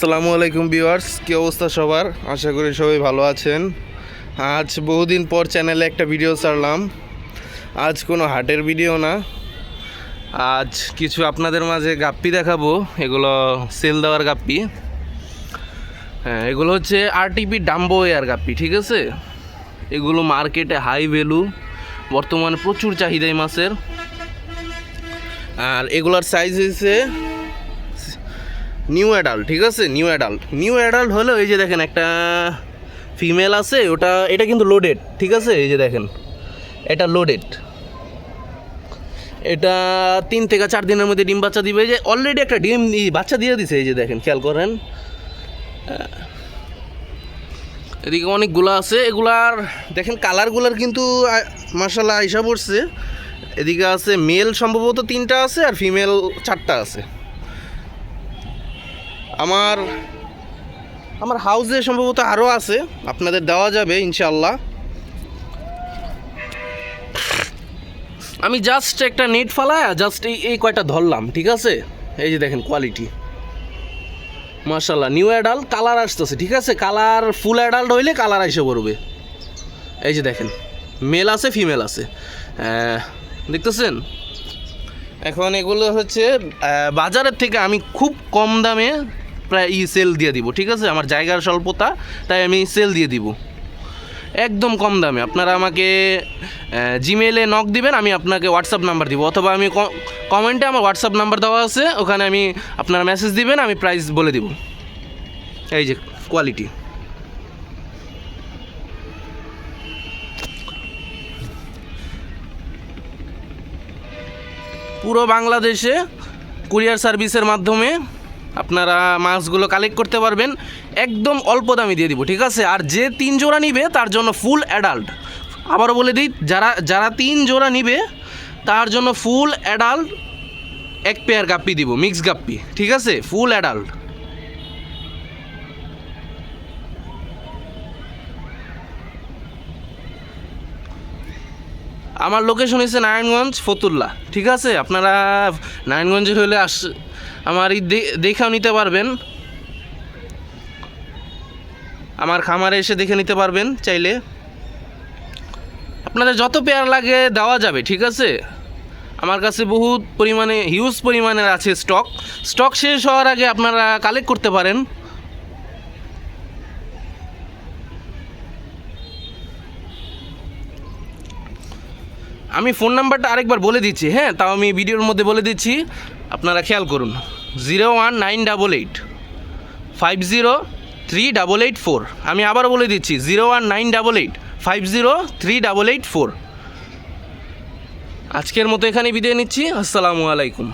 আসসালামু আলাইকুম ভিউয়ার্স, কী অবস্থা সবার? আশা করি সবাই ভালো আছেন। আজ বহুদিন পর চ্যানেলে একটা ভিডিও ছাড়লাম। আজ কোনো হাটের ভিডিও না, আজ কিছু আপনাদের মাঝে গাপ্পি দেখাবো। এগুলো সেল দেওয়ার গাপ্পি। হ্যাঁ, এগুলো হচ্ছে আরটিপি ডাম্বো এয়ার গাপ্পি, ঠিক আছে? এগুলো মার্কেটে হাই ভ্যালু, বর্তমানে প্রচুর চাহিদা এই মাছের। আর এগুলোর সাইজ হয়েছে নিউ অ্যাডাল্ট, ঠিক আছে? নিউ অ্যাডাল্ট হলেও এই যে দেখেন একটা ফিমেল আছে, এটা কিন্তু লোডেড, ঠিক আছে? এই যে দেখেন এটা লোডেড। এটা 3 থেকে 4 দিনের মধ্যে ডিম বাচ্চা দিবে। যে অলরেডি একটা ডিম বাচ্চা দিয়ে দিছে, এই যে দেখেন, খেয়াল করেন। এদিকে অনেকগুলো আছে, এগুলার দেখেন কালারগুলার কিন্তু মাশাআল্লাহ আইসা পড়ছে। এদিকে আছে মেল সম্ভবত 3টা আছে আর ফিমেল 4টা আছে। আমার হাউসে সম্ভবত আরও আছে, আপনাদের দেওয়া যাবে ইনশাআল্লাহ। আমি জাস্ট একটা নেট ফালায় জাস্ট এই কয়টা ধরলাম, ঠিক আছে? এই যে দেখেন কোয়ালিটি মাশাআল্লাহ। নিউ অ্যাডাল্ট কালার আসতেছে, ঠিক আছে? কালার ফুল অ্যাডাল্ট হইলে কালার এসে পড়বে। এই যে দেখেন মেল আছে ফিমেল আছে, দেখতেছেন? এখন এগুলো হচ্ছে বাজারের থেকে আমি খুব কম দামে প্রায় সেল দিয়ে দিব, ঠিক আছে? আমার জায়গার স্বল্পতা, তাই আমি সেল দিয়ে দিব একদম কম দামে। আপনারা আমাকে জিমেইলে নক দিবেন, আমি আপনাকে হোয়াটসঅ্যাপ নাম্বার দিব, অথবা আমি কমেন্টে আমার হোয়াটসঅ্যাপ নাম্বার দেওয়া আছে, ওখানে আমি আপনারা মেসেজ দিবেন, আমি প্রাইস বলে দিব। এই যে কোয়ালিটি, পুরো বাংলাদেশে কুরিয়ার সার্ভিসের মাধ্যমে আপনারা মাছগুলো কালেক্ট করতে পারবেন, একদম অল্প দামে দিয়ে দিব, ঠিক আছে? আর যে 3 জোড়া নিবে তার জন্য ফুল অ্যাডাল্ট, আবারও বলে দিই, যারা 3 জোড়া নিবে তার জন্য ফুল অ্যাডাল্ট 1 পেয়ার গাপ্পি দিব, মিক্স গাপ্পি, ঠিক আছে? Full adult. আমার লোকেশন হচ্ছে নারায়ণগঞ্জ ফতুল্লা, ঠিক আছে? আপনারা নারায়ণগঞ্জের হলে আমার দেখাও নিতে পারবেন, আমার খামারে এসে দেখে নিতে পারবেন চাইলে। আপনাদের যত পেয়ার লাগে দেওয়া যাবে, ঠিক আছে? আমার কাছে বহুত পরিমাণে হিউজ পরিমাণের আছে স্টক শেষ হওয়ার আগে আপনারা কালেক্ট করতে পারেন। আমি ফোন নাম্বারটা আরেকবার বলে দিচ্ছি, হ্যাঁ, তাও আমি ভিডিওর মধ্যে বলে দিচ্ছি, আপনারা খেয়াল করুন। 01988 503884। আমি আবার বলে দিচ্ছি 01988 503884। আজকের মতো এখানে বিদায় নিচ্ছি। আসসালামু আলাইকুম।